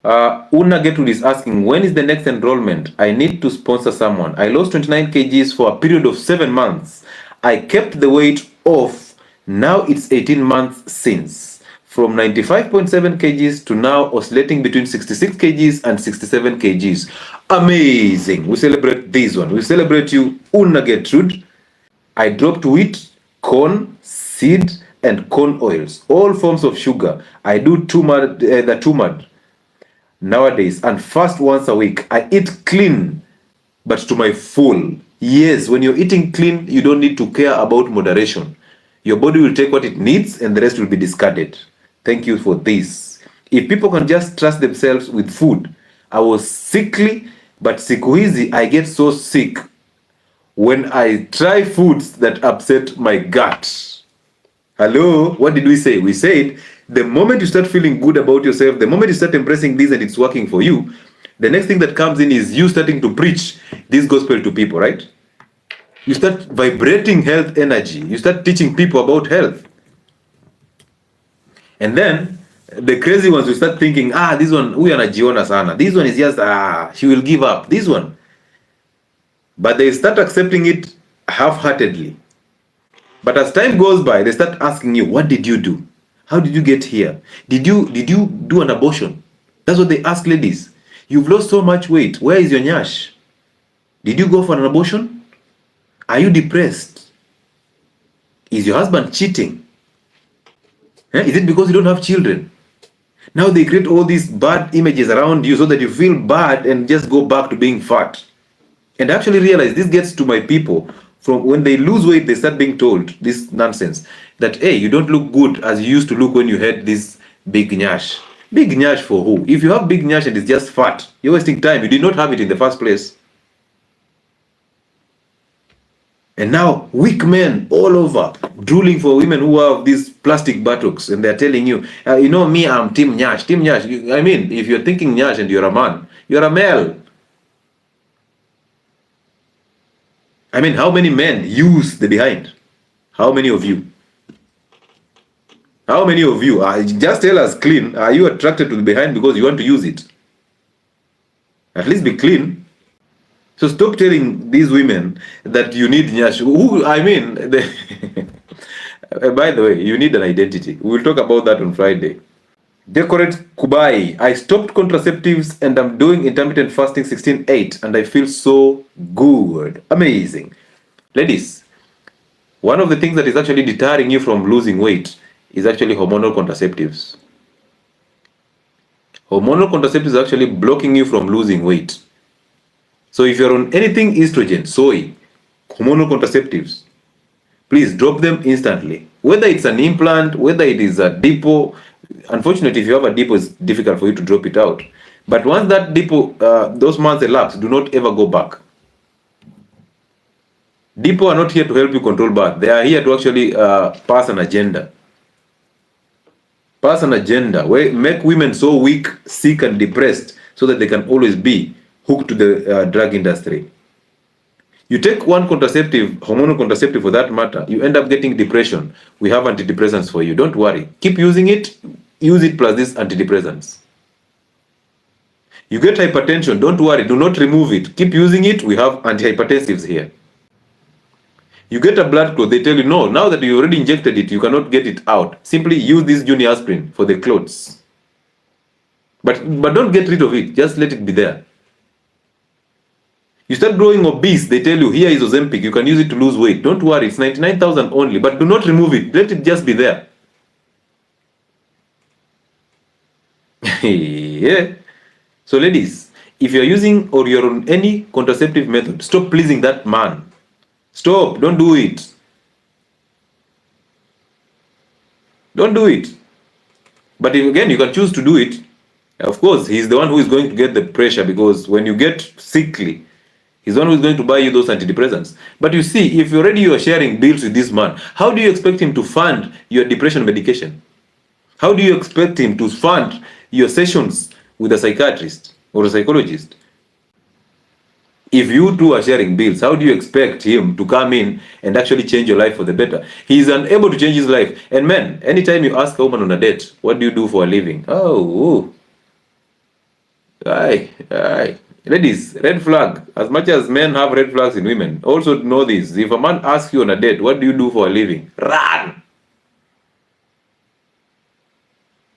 Una Gertrude is asking, when is the next enrollment? I need to sponsor someone. I lost 29 kgs for a period of 7 months. I kept the weight off. Now it's 18 months since. From 95.7 kgs to now oscillating between 66 kgs and 67 kgs. Amazing. We celebrate this one. We celebrate you, Una Gertrude. I dropped wheat, corn, seed, and corn oils, all forms of sugar. I do the tumad nowadays and fast once a week. I eat clean, but to my full. Yes, when you're eating clean, you don't need to care about moderation. Your body will take what it needs and the rest will be discarded. Thank you for this. If people can just trust themselves with food. I was sickly, but siku hizi I get so sick when I try foods that upset my gut. Hello, what did we say? We said the moment you start feeling good about yourself, the moment you start embracing this and it's working for you, the next thing that comes in is you starting to preach this gospel to people, right? You start vibrating health energy. You start teaching people about health. And then the crazy ones will start thinking, this one, huyu anajiona sana. This one is just, she will give up. This one. But they start accepting it half-heartedly. But as time goes by, they start asking you, what did you do? How did you get here? Did you do an abortion? That's what they ask ladies. You've lost so much weight. Where is your nyash? Did you go for an abortion? Are you depressed? Is your husband cheating? Is it because you don't have children? Now they create all these bad images around you so that you feel bad and just go back to being fat. And I actually realize this gets to my people. From when they lose weight, they start being told this nonsense that, hey, you don't look good as you used to look when you had this big nyash. Big nyash for who? If you have big nyash and it's just fat, you're wasting time. You did not have it in the first place. And now weak men all over drooling for women who have these plastic buttocks, and they're telling you, me, I'm Team Nyash. Team Nyash. I mean, if you're thinking Nyash and you're a man, you're a male. I mean, how many men use the behind? How many of you? How many of you? Just tell us clean. Are you attracted to the behind because you want to use it? At least be clean. So stop telling these women that you need nyash. By the way, you need an identity. We will talk about that on Friday. Decorate Kubai. I stopped contraceptives and I'm doing intermittent fasting 16/8 and I feel so good. Amazing. Ladies, one of the things that is actually deterring you from losing weight is actually hormonal contraceptives. Hormonal contraceptives are actually blocking you from losing weight. So if you're on anything estrogen, soy, hormonal contraceptives, please drop them instantly. Whether it's an implant, whether it is a depot. Unfortunately, if you have a depot, it's difficult for you to drop it out. But once that depot, those months elapse, do not ever go back. Depot are not here to help you control birth. They are here to actually pass an agenda. Pass an agenda where make women so weak, sick, and depressed so that they can always be hooked to the drug industry. You take one contraceptive, hormonal contraceptive for that matter, you end up getting depression. We have antidepressants for you. Don't worry. Keep using it. Use it plus these antidepressants. You get hypertension. Don't worry. Do not remove it. Keep using it. We have antihypertensives here. You get a blood clot. They tell you, no, now that you already injected it, you cannot get it out. Simply use this junior aspirin for the clots. But don't get rid of it. Just let it be there. You start growing obese, they tell you, here is Ozempic, you can use it to lose weight. Don't worry, it's 99,000 only, but do not remove it. Let it just be there. Yeah. So ladies, if you're using or you're on any contraceptive method, stop pleasing that man. Stop, don't do it. Don't do it. But if, again, you can choose to do it. Of course, he's the one who is going to get the pressure, because when you get sickly, he's the one who's going to buy you those antidepressants. But you see, if already you are sharing bills with this man, how do you expect him to fund your depression medication? How do you expect him to fund your sessions with a psychiatrist or a psychologist? If you two are sharing bills, how do you expect him to come in and actually change your life for the better? He is unable to change his life. And men, anytime you ask a woman on a date, what do you do for a living? Oh. Aye. Ladies, red flag. As much as men have red flags in women, also know this. If a man asks you on a date, what do you do for a living? Run!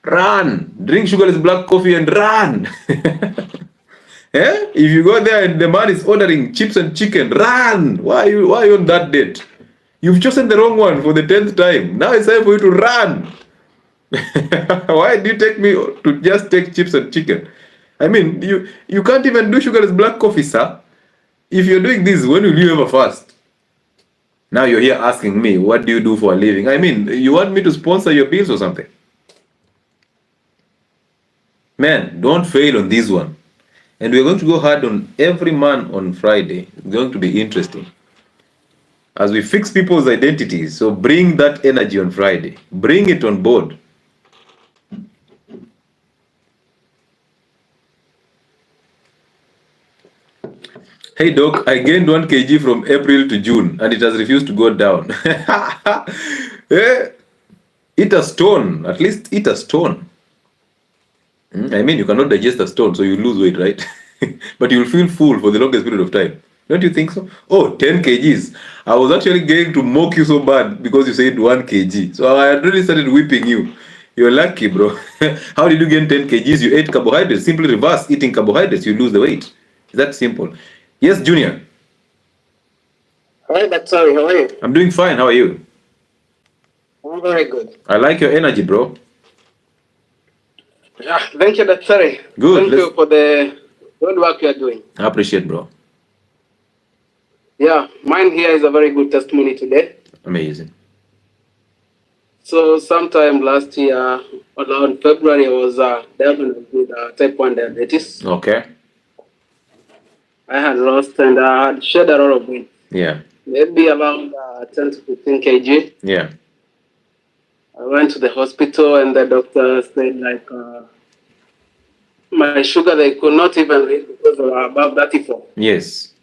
Run! Drink sugarless black coffee and run! Eh? If you go there and the man is ordering chips and chicken, run! Why are you on that date? You've chosen the wrong one for the 10th time. Now it's time for you to run. Why do you take me to just take chips and chicken? I mean, you can't even do sugarless black coffee, sir. If you're doing this, when will you ever fast? Now you're here asking me, what do you do for a living? I mean, you want me to sponsor your bills or something? Man, don't fail on this one. And we're going to go hard on every man on Friday. It's going to be interesting. As we fix people's identities, so bring that energy on Friday. Bring it on board. Hey doc, I gained 1 kg from April to June and it has refused to go down. Eat a stone, at least eat a stone. I mean, you cannot digest a stone, so you lose weight, right? But you'll feel full for the longest period of time. Don't you think so? Oh, 10 kgs. I was actually going to mock you so bad because you said 1 kg. So I had already started whipping you. You're lucky, bro. How did you gain 10 kgs? You ate carbohydrates. Simply reverse eating carbohydrates. You lose the weight. It's that simple. Yes, Junior. Hi, Dr. How are you? I'm doing fine. How are you? I'm very good. I like your energy, bro. Yeah, thank you, Dr. Good. Thank you for the good work you are doing. I appreciate, bro. Yeah, mine here is a very good testimony today. Amazing. So sometime last year, around February, I was diagnosed with type 1 diabetes. Okay. I had lost and I had shed a lot of weight. Yeah. Maybe around 10 to 15 kg. Yeah. I went to the hospital and the doctor said like my sugar they could not even read because they were above 34. Yes.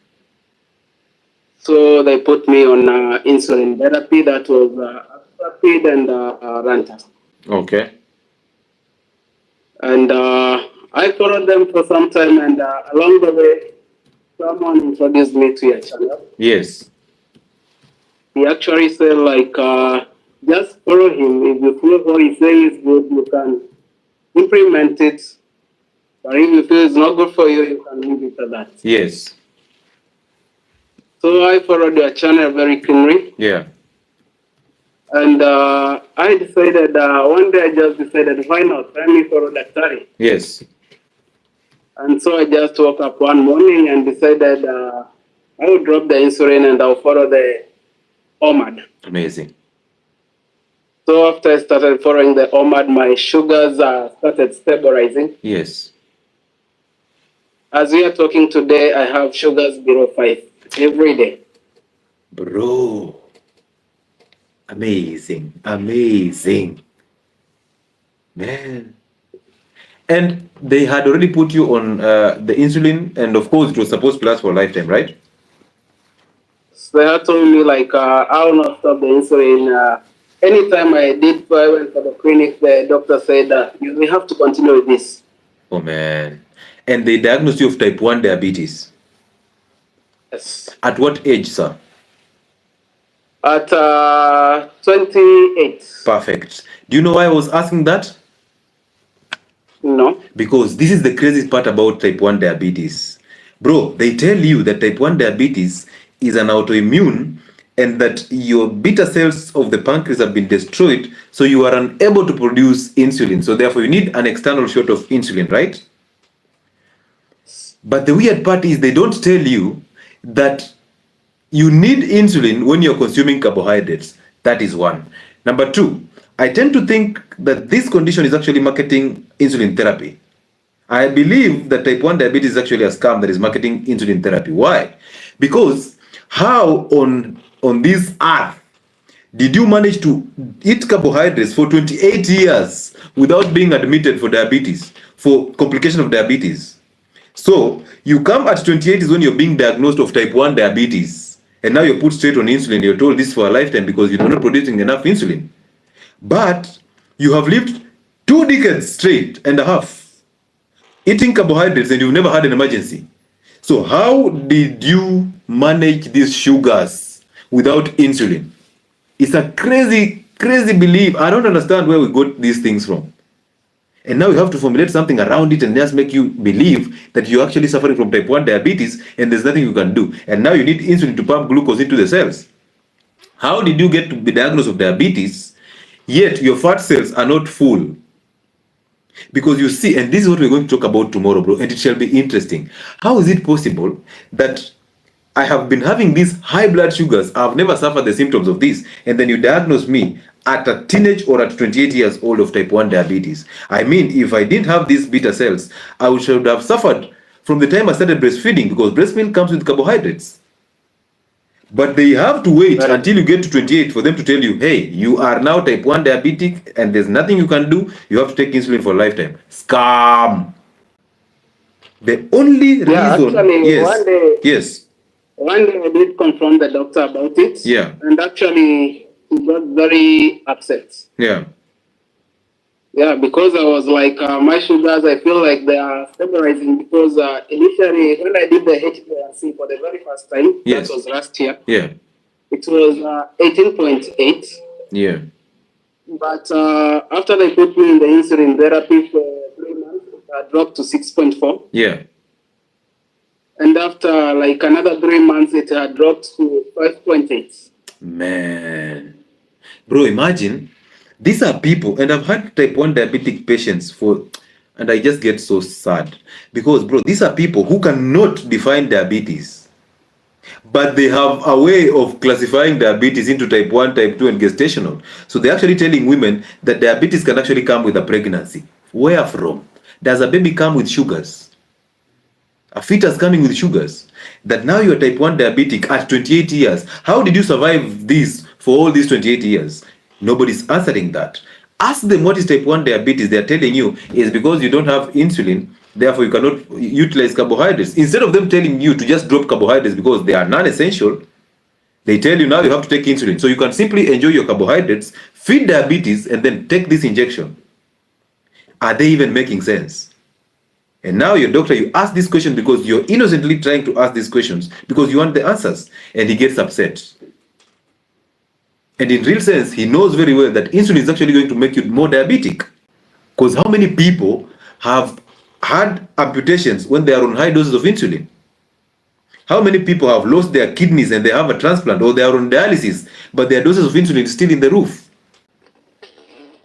So they put me on insulin therapy that was Rapid and Ranta. Okay. And I followed them for some time and along the way, someone introduced me to your channel. Yes. He actually said like, just follow him. If you feel what he says is good, you can implement it. But if you feel it's not good for you, you can leave it at that. Yes. So I followed your channel very keenly. Yeah. And I decided, one day I just decided, why not? Let me follow Daktari. Yes. And so I just woke up one morning and decided I would drop the insulin and I'll follow the OMAD. Amazing. So after I started following the OMAD, my sugars started stabilizing. Yes. As we are talking today, I have sugars below 5 every day. Bro. Amazing. Amazing. Man. And they had already put you on the insulin, and of course it was supposed to last for a lifetime, right? So they had told me like, I will not stop the insulin. Anytime I went for the clinic, the doctor said that you will have to continue with this. Oh man. And they diagnosed you of type 1 diabetes. Yes. At what age, sir? At 28. Perfect. Do you know why I was asking that? No. Because this is the craziest part about type 1 diabetes. Bro, they tell you that type 1 diabetes is an autoimmune and that your beta cells of the pancreas have been destroyed, so you are unable to produce insulin. So therefore you need an external shot of insulin, right? But the weird part is they don't tell you that you need insulin when you're consuming carbohydrates. That is one. Number two, I tend to think that this condition is actually marketing insulin therapy. I believe that type 1 diabetes is actually a scam that is marketing insulin therapy. Why? Because how on this earth did you manage to eat carbohydrates for 28 years without being admitted for diabetes, for complication of diabetes? So you come at 28 is when you're being diagnosed of type 1 diabetes, and now you're put straight on insulin. You're told this for a lifetime because you're not producing enough insulin. But you have lived 2 decades straight and a half eating carbohydrates and you've never had an emergency. So how did you manage these sugars without insulin? It's a crazy, crazy belief. I don't understand where we got these things from. And now you have to formulate something around it and just make you believe that you're actually suffering from type 1 diabetes and there's nothing you can do. And now you need insulin to pump glucose into the cells. How did you get to be diagnosed with diabetes, yet your fat cells are not full? Because you see, and this is what we're going to talk about tomorrow, bro, and it shall be interesting. How is it possible that I have been having these high blood sugars, I've never suffered the symptoms of this, and then you diagnose me at a teenage or at 28 years old of type 1 diabetes? I mean, if I didn't have these beta cells, I should have suffered from the time I started breastfeeding, because breast milk comes with carbohydrates. But they have to wait until you get to 28 for them to tell you, hey, you are now type 1 diabetic and there's nothing you can do. You have to take insulin for a lifetime. Scam. The only reason... Actually, yes. One day I did confront the doctor about it. Yeah. And actually, he got very upset. Yeah. Yeah, because I was like, my sugars, I feel like they are stabilizing because initially when I did the HbA1c for the very first time, Yes. that was last year, Yeah. it was 18.8. Yeah. But after they put me in the insulin therapy for 3 months, it dropped to 6.4. Yeah. And after like another 3 months, it had dropped to 5.8. Man. Bro, imagine, these are people, and I've had type 1 diabetic patients for, and I just get so sad. Because, bro, these are people who cannot define diabetes. But they have a way of classifying diabetes into type 1, type 2, and gestational. So they're actually telling women that diabetes can actually come with a pregnancy. Where from? Does a baby come with sugars? A fetus coming with sugars? That now you're type 1 diabetic at 28 years. How did you survive this for all these 28 years? Nobody's answering that. Ask them what is type 1 diabetes. They're telling you is because you don't have insulin, therefore you cannot utilize carbohydrates. Instead of them telling you to just drop carbohydrates because they are non-essential, they tell you now you have to take insulin. So you can simply enjoy your carbohydrates, feed diabetes, and then take this injection. Are they even making sense? And now your doctor, you ask this question because you're innocently trying to ask these questions because you want the answers, and he gets upset. And in real sense, he knows very well that insulin is actually going to make you more diabetic. Because how many people have had amputations when they are on high doses of insulin? How many people have lost their kidneys and they have a transplant, or they are on dialysis, but their doses of insulin is still in the roof?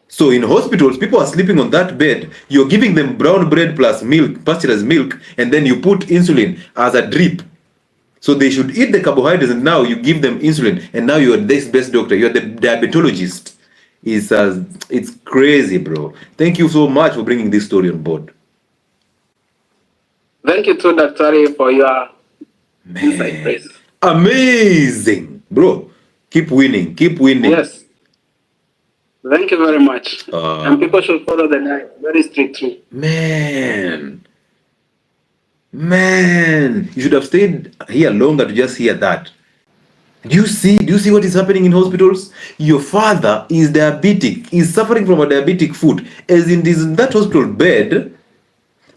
So in hospitals, people are sleeping on that bed. You're giving them brown bread plus milk, pasteurized milk, and then you put insulin as a drip. So they should eat the carbohydrates, and now you give them insulin, and now you're this best doctor. You're the diabetologist. It's crazy, bro. Thank you so much for bringing this story on board. Thank you too, Dr. for your insight, please. Amazing, bro. Keep winning. Keep winning. Yes. Thank you very much. And people should follow the diet very strictly. Man, you should have stayed here longer to just hear that. Do you see what is happening in hospitals? Your father is diabetic, is suffering from a diabetic foot, as in is in that hospital bed,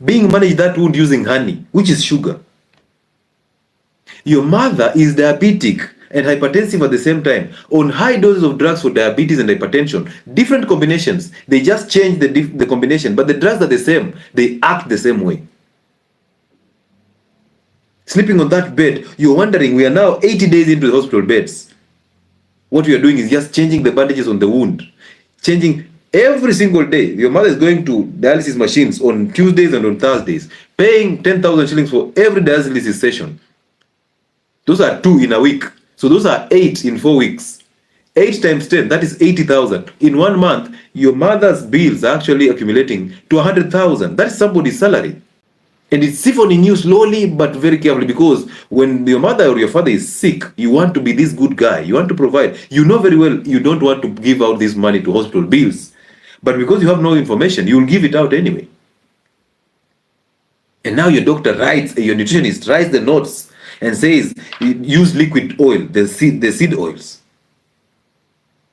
being managed that wound using honey, which is sugar. Your mother is diabetic and hypertensive at the same time, on high doses of drugs for diabetes and hypertension. Different combinations. They just change the combination, but the drugs are the same. They act the same way. Sleeping on that bed, you're wondering, we are now 80 days into the hospital beds. What we are doing is just changing the bandages on the wound. Changing every single day. Your mother is going to dialysis machines on Tuesdays and on Thursdays, paying 10,000 shillings for every dialysis session. Those are 2 in a week. So those are 8 in 4 weeks. 8 times 10, that is 80,000. In 1 month, your mother's bills are actually accumulating to 100,000. That is somebody's salary. And it's siphoning you slowly but very carefully, because when your mother or your father is sick, you want to be this good guy. You want to provide. You know very well you don't want to give out this money to hospital bills. But because you have no information, you will give it out anyway. And now your doctor writes, your nutritionist writes the notes and says, use liquid oil, the seed oils.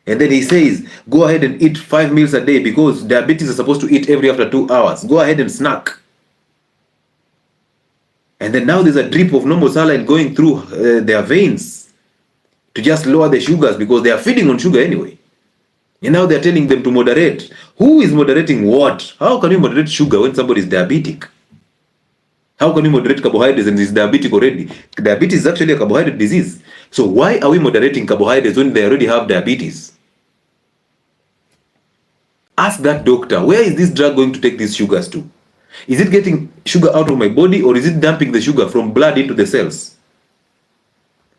And then he says, go ahead and eat 5 meals a day, because diabetes is supposed to eat every after 2 hours. Go ahead and snack. And then now there's a drip of normal saline going through their veins to just lower the sugars because they are feeding on sugar anyway. And now they're telling them to moderate. Who is moderating what? How can you moderate sugar when somebody is diabetic? How can you moderate carbohydrates and is diabetic already? Diabetes is actually a carbohydrate disease. So why are we moderating carbohydrates when they already have diabetes? Ask that doctor, where is this drug going to take these sugars to? Is it getting sugar out of my body, or is it dumping the sugar from blood into the cells?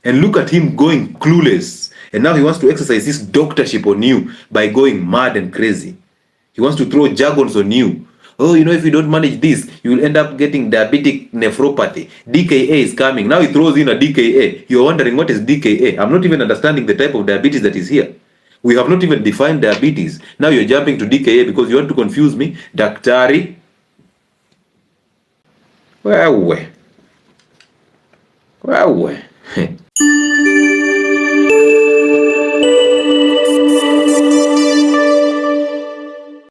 And look at him going clueless. And now he wants to exercise his doctorship on you by going mad and crazy. He wants to throw jargons on you. Oh, you know, if you don't manage this, you will end up getting diabetic nephropathy. DKA is coming. Now he throws in a DKA. You're wondering, what is DKA? I'm not even understanding the type of diabetes that is here. We have not even defined diabetes. Now you're jumping to DKA because you want to confuse me. Daktari. Wewe.